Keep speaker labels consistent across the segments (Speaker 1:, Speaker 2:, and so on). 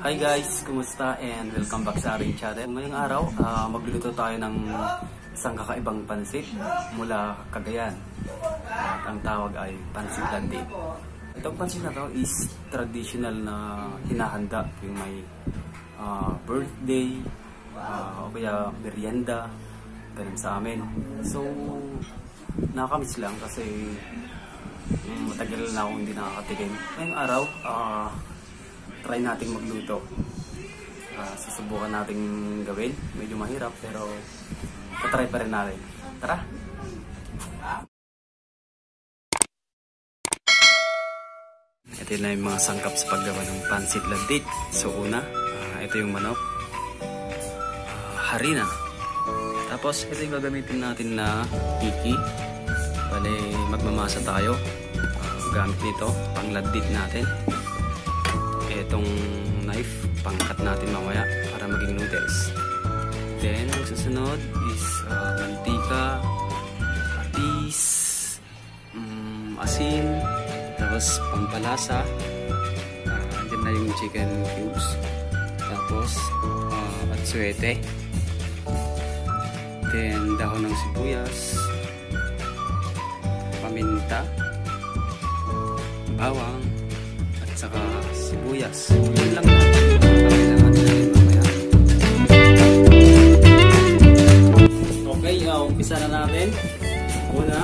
Speaker 1: Hi guys, kumusta and welcome back sa ating channel. Ngayong araw, magluluto tayo ng isang kakaibang pansit mula Cagayan. At ang tawag ay Pansit Laddit. Itong pansit na to is traditional na hinahanda yung may birthday o kaya merienda, ganun sa amin. So, nakakamiss lang kasi matagal na akong hindi nakakatikim. Ngayong araw, try nating magluto. Susubukan nating gawin. Medyo mahirap pero patry pa rin natin. Tara! Ito na yung mga sangkap sa paggawa ng Pansit Laddit. So una, ito yung manok. Harina. Tapos ito yung gagamitin natin na Miki. Bale, magmamasa tayo. Gamit nito, pang laddit natin. Itong knife, pangkat natin mamaya para maging noodles. Then, ang susunod is mantika, patis, asin, tapos pampalasa. Andyan na yung chicken cubes. Tapos, Aswete. Then, dahon ng sibuyas, paminta, bawang, at saka sibuyas. Yun lang kailangan natin mamaya. Okay, umpisa na natin. Una,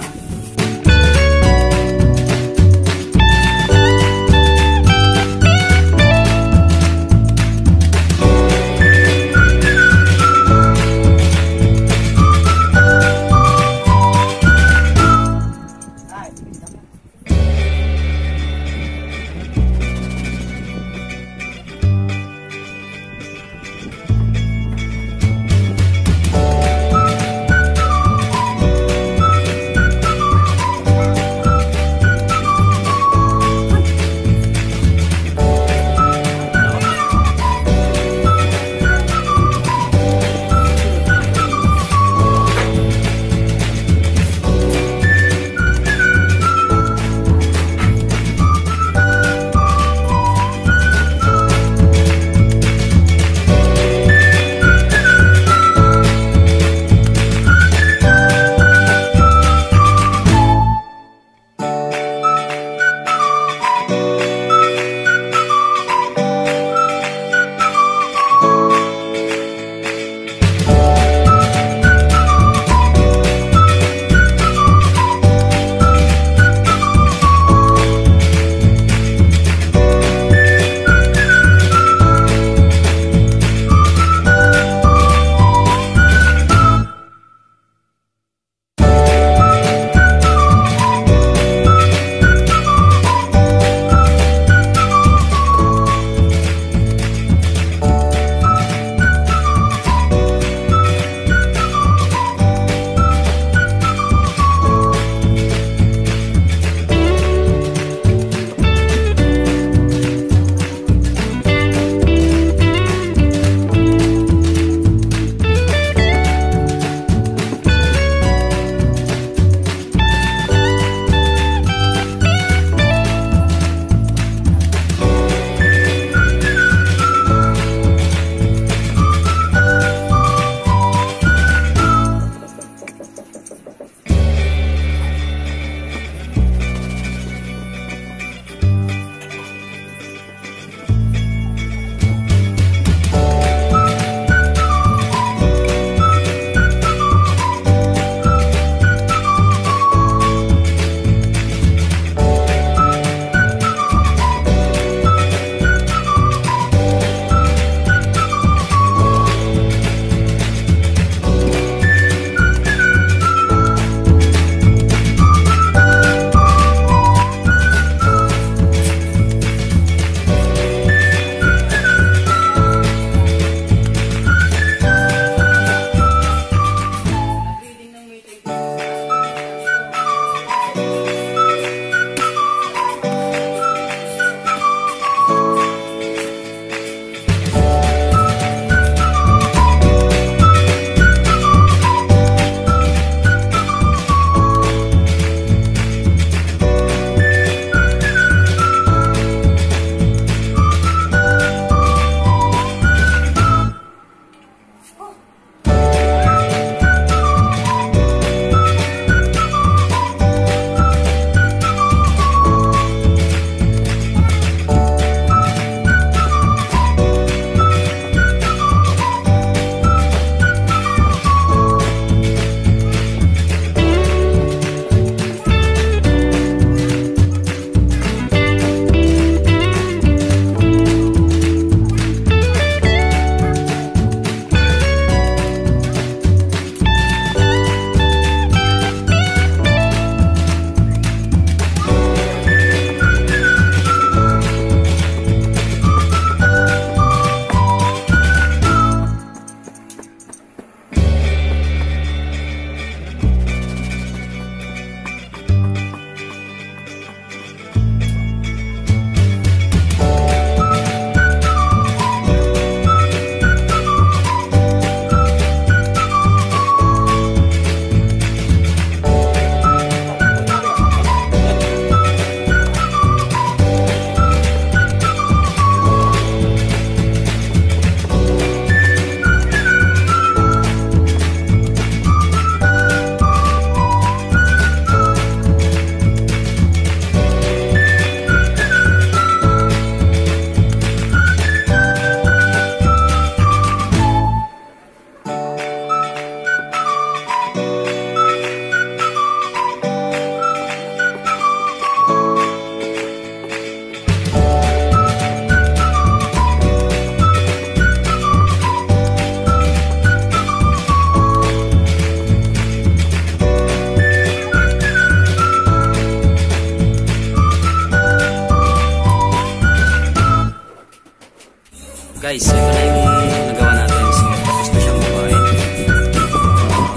Speaker 1: guys, ito na yung nagawa natin. So, tapos na siyang kumain.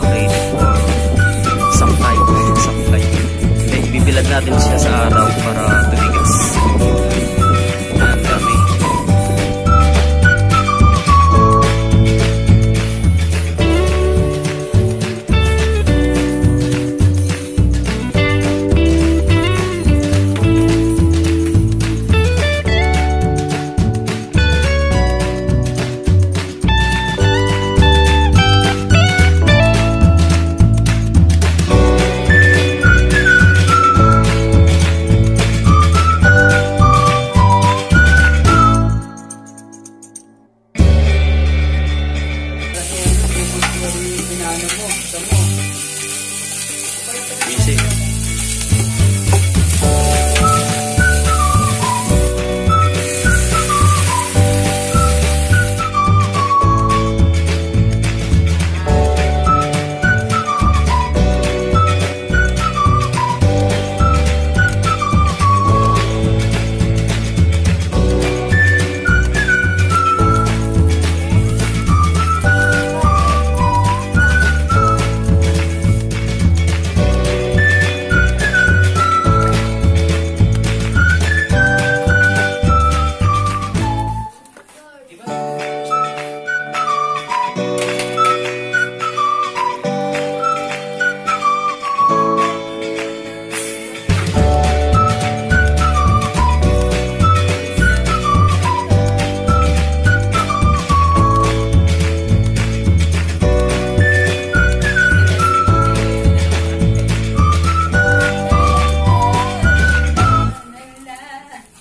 Speaker 1: Ready for sampay. Okay, ibibilad natin siya sa araw para tumigas. Ang dami.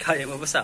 Speaker 1: Kaya mo basa?